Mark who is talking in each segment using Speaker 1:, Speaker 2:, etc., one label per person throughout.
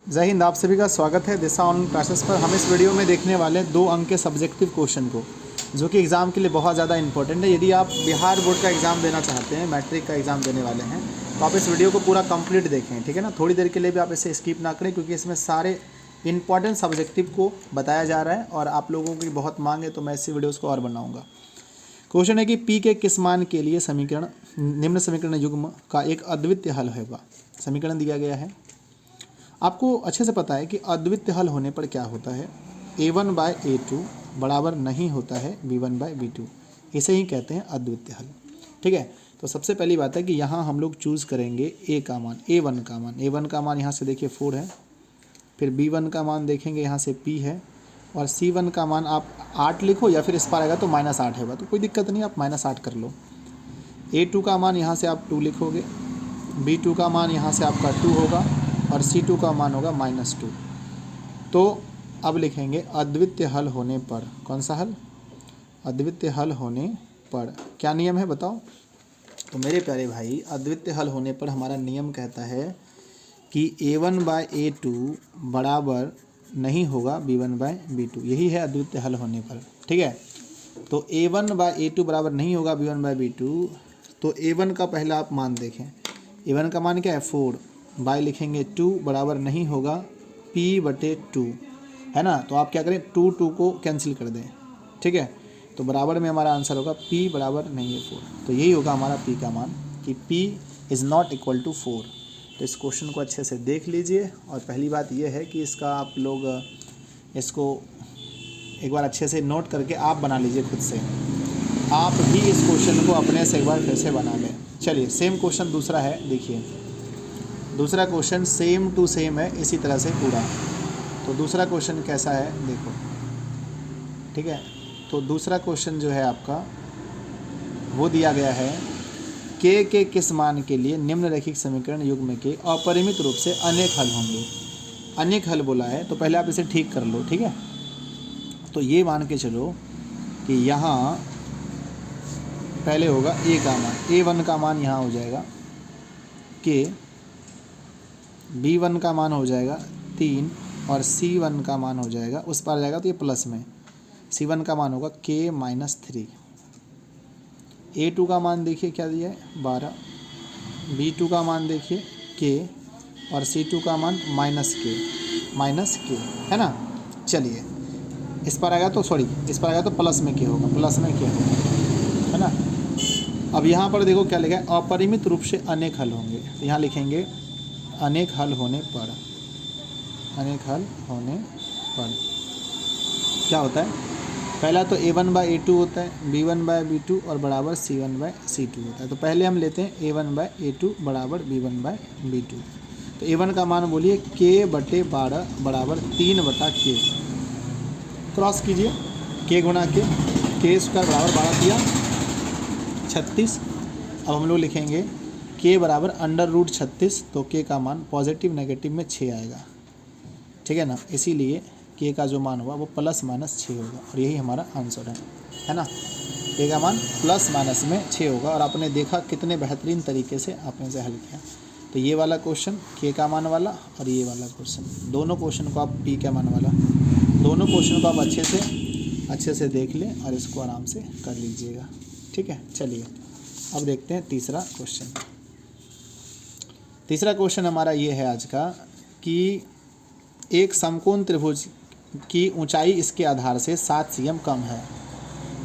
Speaker 1: जय हिंद। आप सभी का स्वागत है दिशा ऑनलाइन क्लासेस पर। हम इस वीडियो में देखने वाले हैं 2 अंक के सब्जेक्टिव क्वेश्चन को, जो कि एग्ज़ाम के लिए बहुत ज़्यादा इंपॉर्टेंट है। यदि आप बिहार बोर्ड का एग्ज़ाम देना चाहते हैं, मैट्रिक का एग्ज़ाम देने वाले हैं, तो आप इस वीडियो को पूरा कंप्लीट देखें, ठीक है ना। थोड़ी देर के लिए भी आप इसे स्किप ना करें, क्योंकि इसमें सारे इंपॉर्टेंट सब्जेक्टिव को बताया जा रहा है और आप लोगों की बहुत मांग है, तो मैं ऐसी वीडियोज़ को और बनाऊँगा। क्वेश्चन है कि पी के किस मान के लिए समीकरण निम्न समीकरण युग्म का एक अद्वितीय हल होगा। समीकरण दिया गया है, आपको अच्छे से पता है कि अद्वितीय हल होने पर क्या होता है। a1/a2 बराबर नहीं होता है b1/b2, इसे ही कहते हैं अद्वितीय हल, ठीक है। तो सबसे पहली बात है कि यहाँ हम लोग चूज़ करेंगे a का मान, a1 का मान यहाँ से देखिए 4 है, फिर b1 का मान देखेंगे यहाँ से p है, और c1 का मान आप 8 लिखो या फिर इस पर आएगा तो -8 होगा, तो कोई दिक्कत नहीं, आप -8 कर लो। a2 का मान यहाँ से आप 2 लिखोगे, b2 का मान यहाँ से आपका 2 होगा और C2 का मान होगा -2। तो अब लिखेंगे अद्वितीय हल होने पर, कौन सा हल, अद्वितीय हल होने पर क्या नियम है बताओ। तो मेरे प्यारे भाई, अद्वितीय हल होने पर हमारा नियम कहता है कि a1/a2 बराबर नहीं होगा b1/b2, यही है अद्वितीय हल होने पर, ठीक है। तो a1/a2 बराबर नहीं होगा b1/b2, तो a1 का पहला आप मान देखें। a1 का मान क्या है 4, बाय लिखेंगे 2 बराबर नहीं होगा p/2, है ना। तो आप क्या करें, 2 को कैंसिल कर दें, ठीक है। तो बराबर में हमारा आंसर होगा p बराबर नहीं है 4, तो यही होगा हमारा p का मान कि p is not equal to 4। तो इस क्वेश्चन को अच्छे से देख लीजिए, और पहली बात यह है कि इसका आप लोग इसको एक बार अच्छे से नोट करके आप बना लीजिए खुद से, आप भी इस क्वेश्चन को अपने से एक बार फिर से बना लें। चलिए सेम क्वेश्चन दूसरा है, देखिए दूसरा क्वेश्चन सेम टू सेम है इसी तरह से पूरा। तो दूसरा क्वेश्चन कैसा है देखो, ठीक है। तो दूसरा क्वेश्चन जो है आपका वो दिया गया है के किस मान के लिए निम्नलिखित समीकरण युग्म के अपरिमित रूप से अनेक हल होंगे। अनेक हल बोला है, तो पहले आप इसे ठीक कर लो, ठीक है। तो ये मान के चलो कि यहाँ पहले होगा a का मान, a1 का मान यहाँ हो जाएगा के, b1 का मान हो जाएगा 3 और c1 का मान हो जाएगा, उस पर जाएगा तो ये प्लस में, c1 का मान होगा k-3। a2 का मान देखिए क्या दिया है 12, b2 का मान देखिए k और c2 का मान -k, है ना। चलिए इस पर आएगा तो इस पर आएगा तो प्लस में k होगा, है ना। अब यहाँ पर देखो क्या लिखा है, अपरिमित रूप से अनेक हल होंगे। तो यहाँ लिखेंगे अनेक हल होने पर, क्या होता है, पहला तो a1/a2 होता है, b1/b2 और बराबर c1/c2 होता है। तो पहले हम लेते हैं a1/a2 बराबर b1/b2। तो a1 का मान बोलिए k/12 बराबर 3/k, क्रॉस कीजिए, k गुणा k स्क्वायर बराबर 12 किया 36। अब हम लोग लिखेंगे k बराबर √36, तो k का मान पॉजिटिव नेगेटिव में 6 आएगा, ठीक है ना। इसीलिए k का जो मान होगा वो ±6 होगा, और यही हमारा आंसर है ना। k का मान ± में 6 होगा, और आपने देखा कितने बेहतरीन तरीके से आपने इसे हल किया। तो ये वाला क्वेश्चन k का मान वाला, और ये वाला क्वेश्चन, दोनों क्वेश्चन को आप p का मान वाला, दोनों क्वेश्चन को आप अच्छे से देख लें और इसको आराम से कर लीजिएगा, ठीक है। चलिए अब देखते हैं तीसरा क्वेश्चन। तीसरा क्वेश्चन हमारा ये है आज का कि एक समकोण त्रिभुज की ऊंचाई इसके आधार से 7 cm कम है।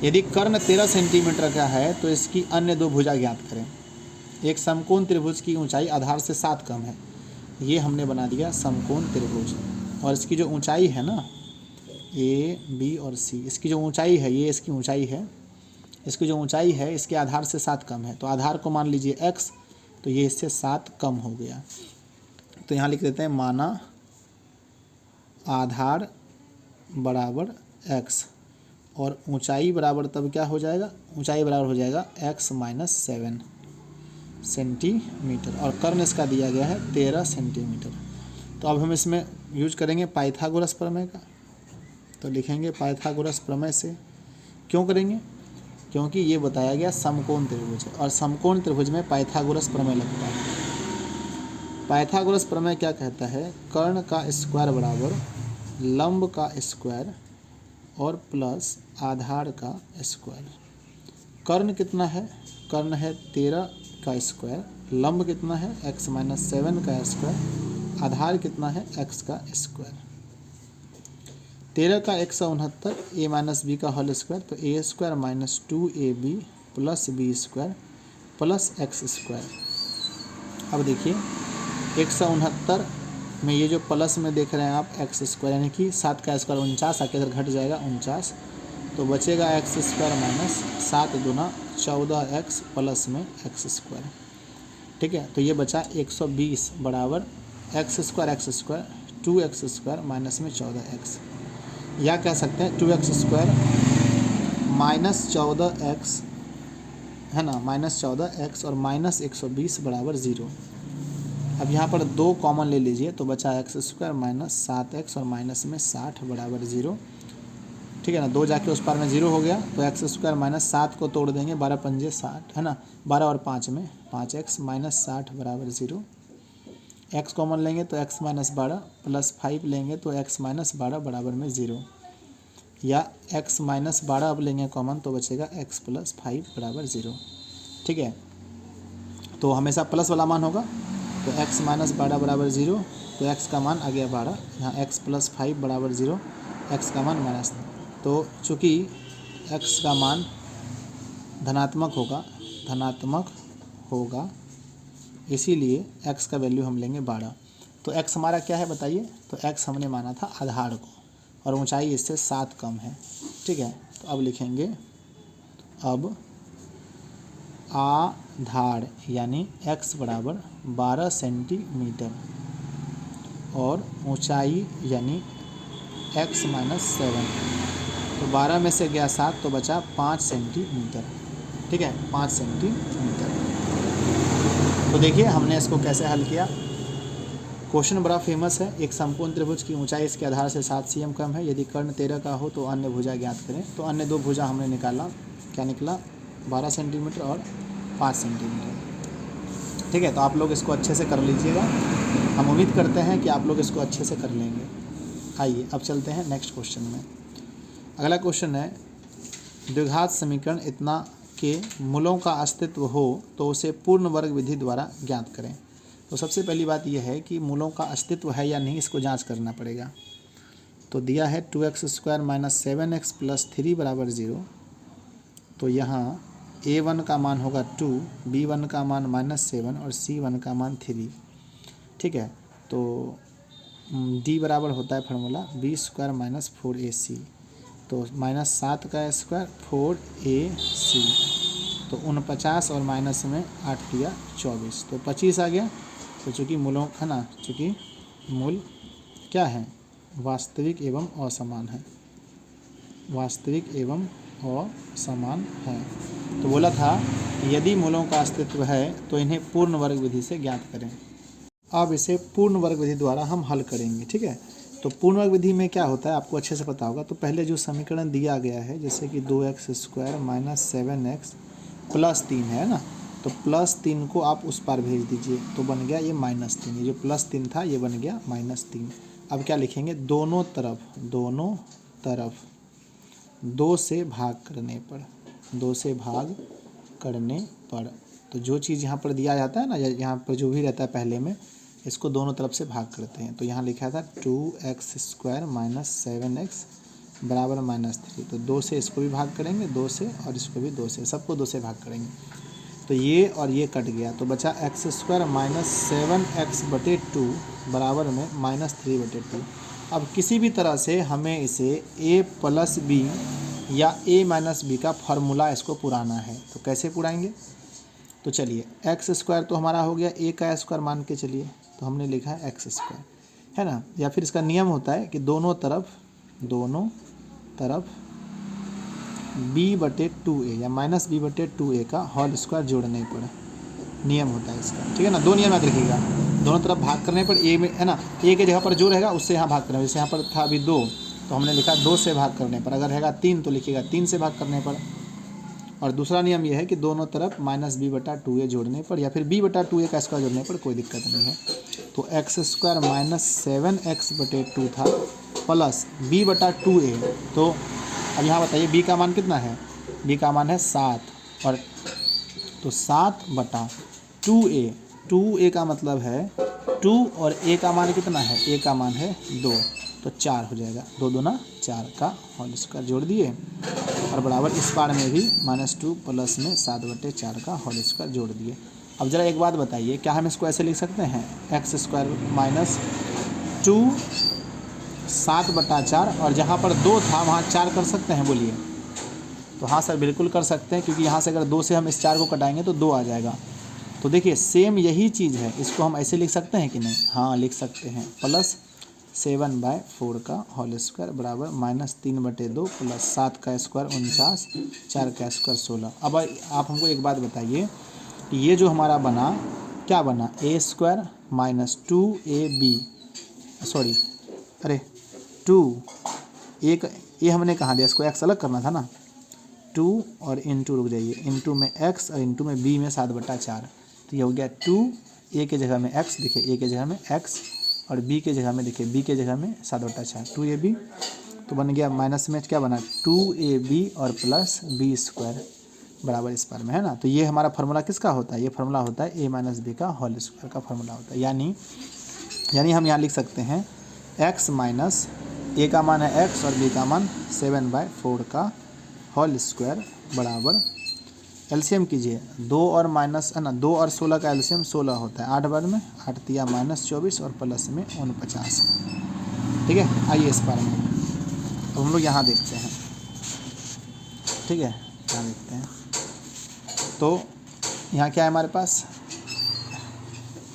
Speaker 1: यदि कर्ण 13 सेंटीमीटर का है तो इसकी अन्य 2 भुजा ज्ञात करें। एक समकोण त्रिभुज की ऊंचाई आधार से 7 कम है, ये हमने बना दिया समकोण त्रिभुज, और इसकी जो ऊंचाई है ना A, B और C, इसकी जो ऊंचाई है, ये इसकी ऊंचाई है, इसकी जो ऊंचाई है इसके आधार से 7 कम है। तो आधार को मान लीजिए x, तो ये इससे 7 कम हो गया। तो यहाँ लिख देते हैं माना आधार बराबर x, और ऊंचाई बराबर तब क्या हो जाएगा, ऊंचाई बराबर हो जाएगा x - 7 सेंटीमीटर, और कर्ण इसका दिया गया है 13 सेंटीमीटर। तो अब हम इसमें यूज करेंगे पाइथागोरस प्रमेय का। तो लिखेंगे पाइथागोरस प्रमेय से, क्यों करेंगे, क्योंकि ये बताया गया समकोण त्रिभुज है, और समकोण त्रिभुज में पाइथागोरस प्रमेय लगता है। पाइथागोरस प्रमेय क्या कहता है? कर्ण का स्क्वायर बराबर लंब का स्क्वायर और प्लस आधार का स्क्वायर। कर्ण कितना है? कर्ण है 13 का स्क्वायर, लंब कितना है? x माइनस 7 का स्क्वायर, आधार कितना है? x का स्क्वायर। 13 का 169, a माइनस बी का होल स्क्वायर, तो A square minus 2ab plus B square plus X square. अब देखिए 169 में ये जो प्लस में देख रहे हैं आप एक्स स्क्वायर, यानी कि 7 का स्क्वायर 49, आके इधर घट जाएगा 49, तो बचेगा एक्स स्क्वायर माइनस 7 दूना 14x प्लस में एक्स स्क्वायर। ठीक है, तो ये बचा 120 बराबर x square 2x square minus में 14x, या कह सकते हैं 2x स्क्वायर माइनस 14x है ना, माइनस 14x और माइनस 120 बराबर 0। अब यहाँ पर 2 कॉमन ले लीजिए तो बचा एक्स स्क्वायर माइनस 7x और माइनस में 60 बराबर 0। ठीक है ना, 2 जाके उस पार में 0 हो गया, तो एक्स स्क्वायर माइनस 7 को तोड़ देंगे, 12 पंजे 60 है ना, 12 और 5 में 5x माइनस 60 बराबर 0। x कॉमन लेंगे तो x माइनस 12 प्लस 5 लेंगे तो x माइनस 12 बराबर में 0, या x माइनस 12 अब लेंगे कॉमन तो बचेगा x प्लस 5 बराबर 0। ठीक है, तो हमेशा प्लस वाला मान होगा, तो x माइनस 12 बराबर 0, तो x का मान आ गया 12, यहाँ x प्लस 5 बराबर 0, x का मान माइनस। तो चूँकि x का मान धनात्मक होगा इसीलिए x का वैल्यू हम लेंगे 12। तो x हमारा क्या है बताइए? तो x हमने माना था आधार को, और ऊंचाई इससे 7 कम है। ठीक है, तो अब लिखेंगे, अब आधार यानी x बराबर 12 सेंटीमीटर और ऊंचाई यानी x माइनस 7, तो 12 में से गया 7 तो बचा 5 सेंटीमीटर। ठीक है, 5 सेंटीमीटर। तो देखिए हमने इसको कैसे हल किया। क्वेश्चन बड़ा फेमस है। एक समकोण त्रिभुज की ऊंचाई इसके आधार से 7 cm कम है, यदि कर्ण 13 का हो तो अन्य भुजा ज्ञात करें। तो अन्य 2 भुजा हमने निकाला, क्या निकला? 12 सेंटीमीटर और 5 सेंटीमीटर। ठीक है, तो आप लोग इसको अच्छे से कर लीजिएगा, हम उम्मीद करते हैं कि आप लोग इसको अच्छे से कर लेंगे। आइए अब चलते हैं नेक्स्ट क्वेश्चन में। अगला क्वेश्चन है, द्विघात समीकरण इतना के मूलों का अस्तित्व हो तो उसे पूर्ण वर्ग विधि द्वारा ज्ञात करें। तो सबसे पहली बात यह है कि मूलों का अस्तित्व है या नहीं, इसको जांच करना पड़ेगा। तो दिया है 2x square minus 7x plus 3 बराबर 0, तो यहाँ a1 का मान होगा 2, b1 का मान -7 और c1 का मान 3। ठीक है, तो d बराबर होता है formula b square minus 4ac, तो -7 का स्क्वायर 4ac, तो 49 और माइनस में 8 या 24, तो 25 आ गया। तो चूँकि मूलों है ना, चूँकि मूल क्या है? वास्तविक एवं असमान है, वास्तविक एवं असमान है। तो बोला था यदि मूलों का अस्तित्व है तो इन्हें पूर्ण वर्ग विधि से ज्ञात करें। अब इसे पूर्ण वर्ग विधि द्वारा हम हल करेंगे। ठीक है, तो पूर्ण वर्ग विधि में क्या होता है आपको अच्छे से पता होगा। तो पहले जो समीकरण दिया गया है, जैसे कि 2x square minus 7x plus 3 है ना, तो प्लस 3 को आप उस पार भेज दीजिए, तो बन गया ये -3। ये जो प्लस 3 था ये बन गया -3। अब क्या लिखेंगे? दोनों तरफ 2 से भाग करने पर, 2 से भाग करने पर, तो जो चीज़ यहाँ पर दिया जाता है ना, यहाँ पर जो भी रहता है पहले में, इसको दोनों तरफ से भाग करते हैं। तो यहाँ लिखा था 2x स्क्वायर माइनस 7x बराबर -3, तो 2 से इसको भी भाग करेंगे, 2 से, और इसको भी 2 से, सबको 2 से भाग करेंगे, तो ये और ये कट गया, तो बचा x स्क्वायर माइनस 7x/2 बराबर में -3/2। अब किसी भी तरह से हमें इसे a प्लस बी या a माइनस बी का फार्मूला इसको पुराना है, तो कैसे पुराएंगे? तो चलिए एक्स स्क्वायर तो हमारा हो गया, a का स्क्वायर मान के चलिए, तो हमने लिखा है एक्स स्क्वायर, है ना। या फिर इसका नियम होता है कि दोनों तरफ b/2a या -b/2a का होल स्क्वायर जोड़ने पर, नियम होता है इसका। ठीक है ना, 2 नियम याद रखिएगा। दोनों तरफ भाग करने पर a में, है ना, a के जगह पर जो रहेगा उससे यहाँ भाग करना। जैसे यहाँ पर था अभी 2, तो हमने लिखा 2 से भाग करने पर। अगर रहेगा 3 तो लिखिएगा 3 से भाग करने पर। और दूसरा नियम यह है कि दोनों तरफ -b/2a जोड़ने पर या फिर b/2a का स्क्वायर जोड़ने पर कोई दिक्कत नहीं है। तो x² - 7x/2 था प्लस b/2a। तो अब यहाँ बताइए b का मान कितना है, b का मान है 7 और तो 7/2a। 2a का मतलब है 2 और a का मान कितना है, a का मान है 2 तो 4 हो जाएगा। 2 दूना 4 का होल स्क्वायर जोड़ दिए और बराबर इस पार में भी -2 प्लस में 7/4 का होल स्क्वायर जोड़ दिए। अब ज़रा एक बात बताइए, क्या हम इसको ऐसे लिख सकते हैं x² - 2 7/4 और जहाँ पर 2 था वहाँ 4 कर सकते हैं, बोलिए। तो हाँ सर बिल्कुल कर सकते हैं, क्योंकि यहाँ से अगर 2 से हम इस 4 को कटाएंगे तो 2 आ जाएगा। तो देखिए सेम यही चीज़ है, इसको हम ऐसे लिख सकते हैं कि नहीं, हाँ लिख सकते हैं। प्लस 7/4 का होल स्क्वायर बराबर -3/2 प्लस 7 का स्क्वायर 49, 4 का स्क्वायर 16। अब आप हमको एक बात बताइए कि ये जो हमारा बना क्या बना, a² - 2ab, सॉरी अरे 2 एक ये हमने कहाँ दिया, इसको x अलग करना था ना, 2 और इंटू, रुक जाइए, इंटू में x और इंटू में b में 7/4। तो ये हो गया 2, a के जगह में x, देखिए a के जगह में x और b के जगह में, देखिए b के जगह में 7/4 2ab। तो बन गया माइनस में क्या बना 2ab और प्लस b² बराबर इस पर में है ना। तो ये हमारा फार्मूला किसका होता है, ये फार्मूला होता है a - b का होल स्क्वायर का फार्मूला होता है। यानी हम यहाँ लिख सकते हैं x माइनस a का मान है x और b का मान 7/4 का होल स्क्वायर बराबर, एलसीएम कीजिए 2 और माइनस है ना, 2 और 16 का एलसीएम 16 होता है, 8 बार में 8 तिया -24 और प्लस में 49। ठीक है, आइए इस बार में अब हम लोग यहाँ देखते हैं। ठीक है, यहाँ देखते हैं तो यहाँ क्या है हमारे पास,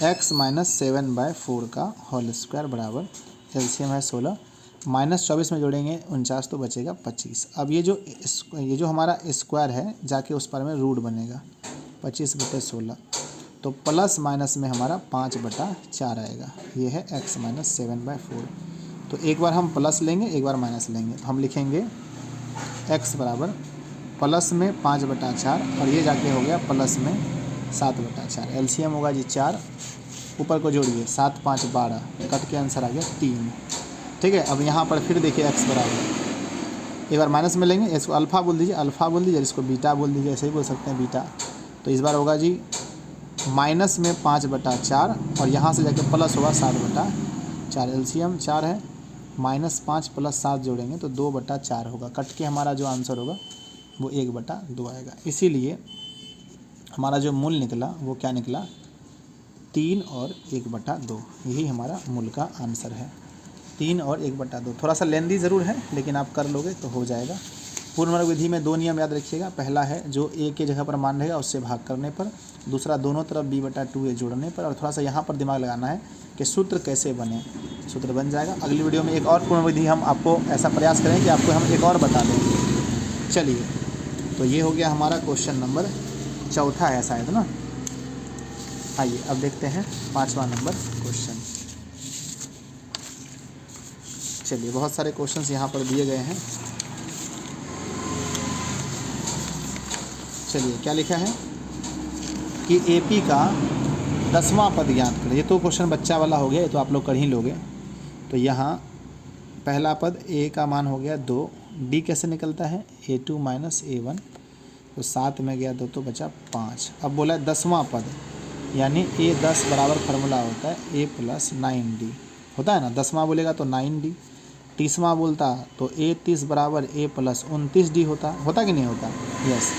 Speaker 1: x - 7/4 का होल स्क्वायर बराबर एलसीएम है 16, -24 में जोड़ेंगे 49 तो बचेगा 25। अब ये जो हमारा स्क्वायर है जाके उस पर में रूट बनेगा 25/16, तो प्लस माइनस में हमारा 5/4 आएगा। ये है x - 7/4। तो एक बार हम प्लस लेंगे, एक बार माइनस लेंगे। हम लिखेंगे x बराबर प्लस में 5/4 और ये जाके हो गया प्लस में 7/4। एलसीएम होगा जी 4, ऊपर को जोड़िए 7 5 12, कट के आंसर आ गया 3। ठीक है, अब यहाँ पर फिर देखिए x बराबर, एक बार माइनस में लेंगे, इसको अल्फ़ा बोल दीजिए, अल्फ़ा बोल दीजिए, इसको बीटा बोल दीजिए, ऐसे ही बोल सकते हैं बीटा। तो इस बार होगा जी माइनस में 5/4 और यहाँ से जाके प्लस होगा 7/4। एलसीएम 4 है, -5 प्लस 7 जोड़ेंगे तो 2/4 होगा। कट के हमारा जो आंसर होगा वो 1/2 आएगा। इसीलिए हमारा जो मूल निकला वो क्या निकला, 3 और 1/2। यही हमारा मूल का आंसर है, 3 और 1/2। थोड़ा सा लेंदी ज़रूर है लेकिन आप कर लोगे तो हो जाएगा। पूर्ण वर्ग विधि में 2 नियम याद रखिएगा। पहला है जो a के जगह पर मान रहेगा उससे भाग करने पर, दूसरा दोनों तरफ b/2a जोड़ने पर। और थोड़ा सा यहाँ पर दिमाग लगाना है कि सूत्र कैसे बने, सूत्र बन जाएगा। अगली वीडियो में एक और पूर्ण विधि हम आपको ऐसा प्रयास करें कि आपको हम एक और बता दें। चलिए, तो ये हो गया हमारा क्वेश्चन नंबर 4 है शायद ना। आइए अब देखते हैं 5वां नंबर क्वेश्चन। चलिए, बहुत सारे क्वेश्चंस यहाँ पर दिए गए हैं। चलिए, क्या लिखा है कि AP का 10वां पद ज्ञात करें। ये तो क्वेश्चन बच्चा वाला हो गया, ये तो आप लोग कर ही लोगे। तो यहाँ पहला पद A का मान हो गया 2, D कैसे निकलता है A2 - A1, तो 7 में गया 2 तो बचा 5। अब बोला 10वां पद, यानी A10 बराबर फार्मूला होता है A + 9D होता है ना। 10वां बोलेगा तो 9D, 30वां बोलता तो A30 बराबर A + 29D होता कि नहीं होता। यस,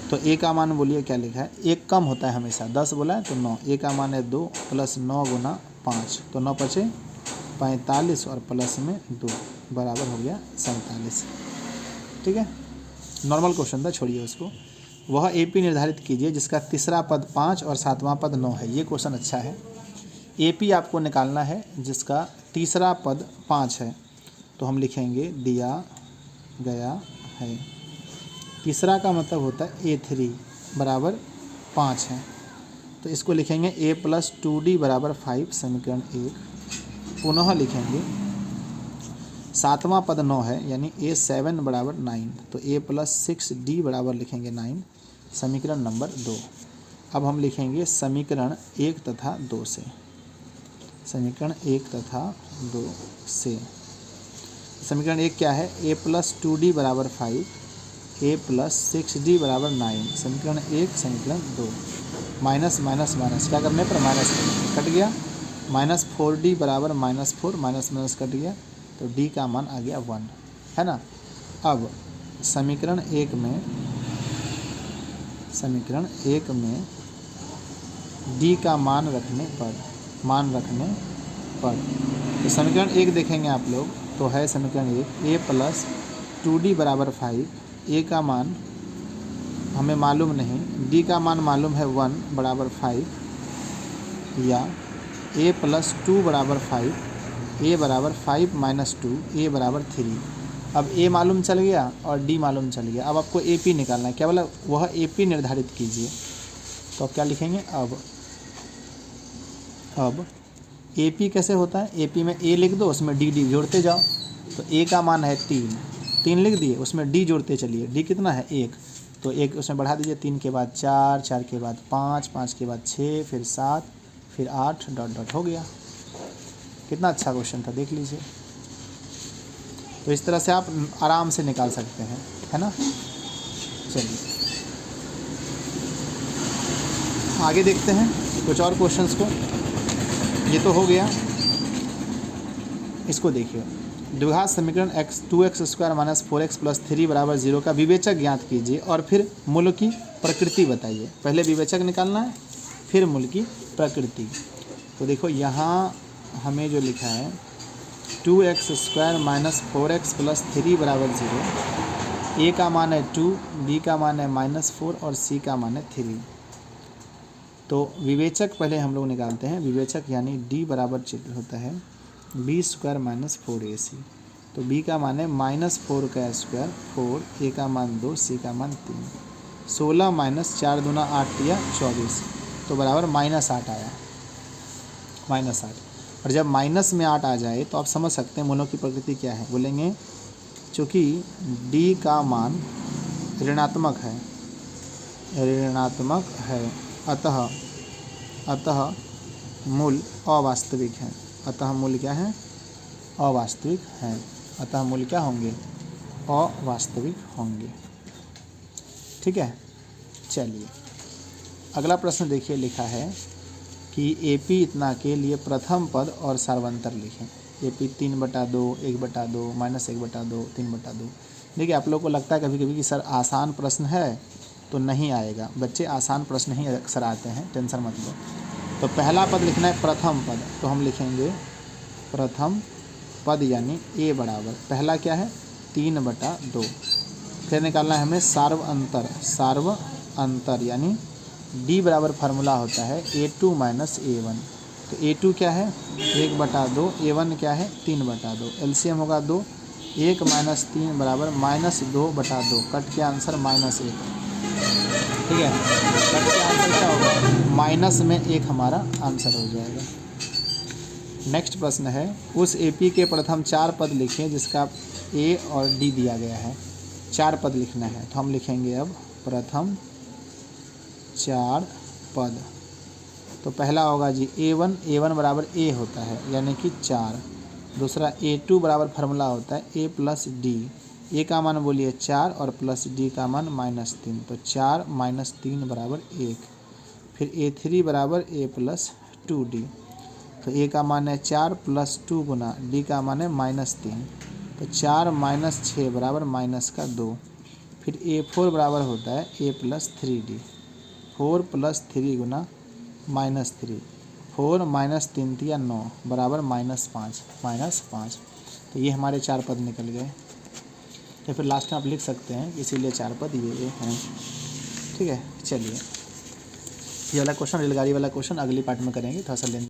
Speaker 1: तो A का मान बोलिए क्या लिखा है, 1 कम होता है हमेशा, 10 बोला है तो 9, A का मान है 2 + 9 × 5 तो 9 × 5 = 45 और प्लस में 2 बराबर हो गया 47। ठीक है, नॉर्मल क्वेश्चन था, छोड़िए उसको। वह AP निर्धारित कीजिए जिसका तीसरा पद 5 और 7वां पद 9 है। ये क्वेश्चन अच्छा है। AP आपको निकालना है जिसका तीसरा पद 5 है, तो हम लिखेंगे दिया गया है। तीसरा का मतलब होता है A3 बराबर 5 है, तो इसको लिखेंगे A + 2D बराबर 5, समीकरण 1। पुनः लिखेंगे सातवां पद 9 है, यानी A7 बराबर 9, तो A + 6D बराबर लिखेंगे 9, समीकरण नंबर 2। अब हम लिखेंगे समीकरण 1 तथा 2 से, समीकरण 1 तथा 2 से। समीकरण 1 क्या है, A + 2D बराबर 5, A + 6D बराबर 9, समीकरण 1 समीकरण 2। माइनस माइनस माइनस क्या करने पर माइनस कट गया, -4D बराबर -4, माइनस माइनस कट गया, तो D का मान आ गया 1, है ना। अब समीकरण 1 में D का मान रखने पर तो समीकरण 1 देखेंगे आप लोग, तो है समीकरण 1 A + 2D बराबर 5, A का मान हमें मालूम नहीं, D का मान मालूम है 1 बराबर 5, या A + 2 बराबर 5, A बराबर 5 - 2, A बराबर 3। अब A मालूम चल गया और D मालूम चल गया। अब आपको AP निकालना है, क्या बोला, वह AP निर्धारित कीजिए। तो अब क्या लिखेंगे, अब AP कैसे होता है, AP में A लिख दो, उसमें D जोड़ते जाओ। तो A का मान है 3 लिख दिए, उसमें D जोड़ते चलिए। D कितना है 1, तो 1 उसमें बढ़ा दीजिए, 3 के बाद 4, 4 के बाद 5, 5 के बाद 6, फिर 7, फिर 8, डॉट डॉट हो गया। कितना अच्छा क्वेश्चन था, देख लीजिए। तो इस तरह से आप आराम से निकाल सकते हैं, है ना। चलिए आगे देखते हैं कुछ और क्वेश्चंस को। ये तो हो गया, इसको देखिए। द्विघात समीकरण 2x² - 4x + 3 बराबर 0 का विवेचक ज्ञात कीजिए और फिर मूल की प्रकृति बताइए। पहले विवेचक निकालना है, फिर मूल की प्रकृति। तो देखो यहाँ हमें जो लिखा है 2x² - 4x + 3 बराबर 0, A का मान है 2, B का मान है -4 और C का मान है 3। तो विवेचक पहले हम लोग निकालते हैं। विवेचक यानी D बराबर चित्र होता है B² - 4AC। तो B का मान है -4 का स्क्वायर 4, A का मान 2, C का मान 3। 16 - 4 दूना 8 या 24, तो बराबर -8 आया, -8। और जब माइनस में 8 आ जाए तो आप समझ सकते हैं मूलों की प्रकृति क्या है। बोलेंगे चूँकि D का मान ऋणात्मक है, अतः मूल अवास्तविक है। अतः मूल क्या है, अवास्तविक है। अतः मूल क्या होंगे, अवास्तविक होंगे। ठीक है। चलिए अगला प्रश्न देखिए, लिखा है कि AP इतना के लिए प्रथम पद और सार्वंतर लिखें। AP 3/2, 1/2, -1/2, 3/2। देखिए आप लोग को लगता है कभी कभी कि सर आसान प्रश्न है तो नहीं आएगा। बच्चे आसान प्रश्न ही अक्सर आते हैं, टेंशन मत लो। तो पहला पद लिखना है प्रथम पद, तो हम लिखेंगे प्रथम पद यानी A बराबर पहला क्या है 3/2। फिर निकालना है हमें सार्व अंतर यानी D बराबर फार्मूला होता है A2 - A1। तो A2 क्या है 1/2, A1 क्या है 3/2, LCM होगा 2, 1 - 3 बराबर -2/2, कट के आंसर -1। ठीक है, कट के आंसर क्या होगा, माइनस में 1 हमारा आंसर हो जाएगा। नेक्स्ट प्रश्न है उस AP के प्रथम 4 पद लिखें जिसका A और D दिया गया है। 4 पद लिखना है, तो हम लिखेंगे अब प्रथम 4 पद। तो पहला होगा जी A1 बराबर A होता है यानी कि 4। दूसरा A2 बराबर फार्मूला होता है A + D। A का मान बोलिए 4 और प्लस D का मान -3, तो 4 - 3 बराबर 1। फिर A3 बराबर A + 2D। तो A का मान है 4 + 2 गुना D का मान है -3, तो 4 - 6 बराबर -2। फिर A4 बराबर होता है A + 3D। 4 + 3 गुना -3, 4 - 3 या 9 बराबर -5। तो ये हमारे 4 पद निकल गए। तो फिर लास्ट में आप लिख सकते हैं इसीलिए 4 पद ये हैं। ठीक है। चलिए ये वाला क्वेश्चन, रेलगाड़ी वाला क्वेश्चन अगली पार्ट में करेंगे, थोड़ा सा लेंथ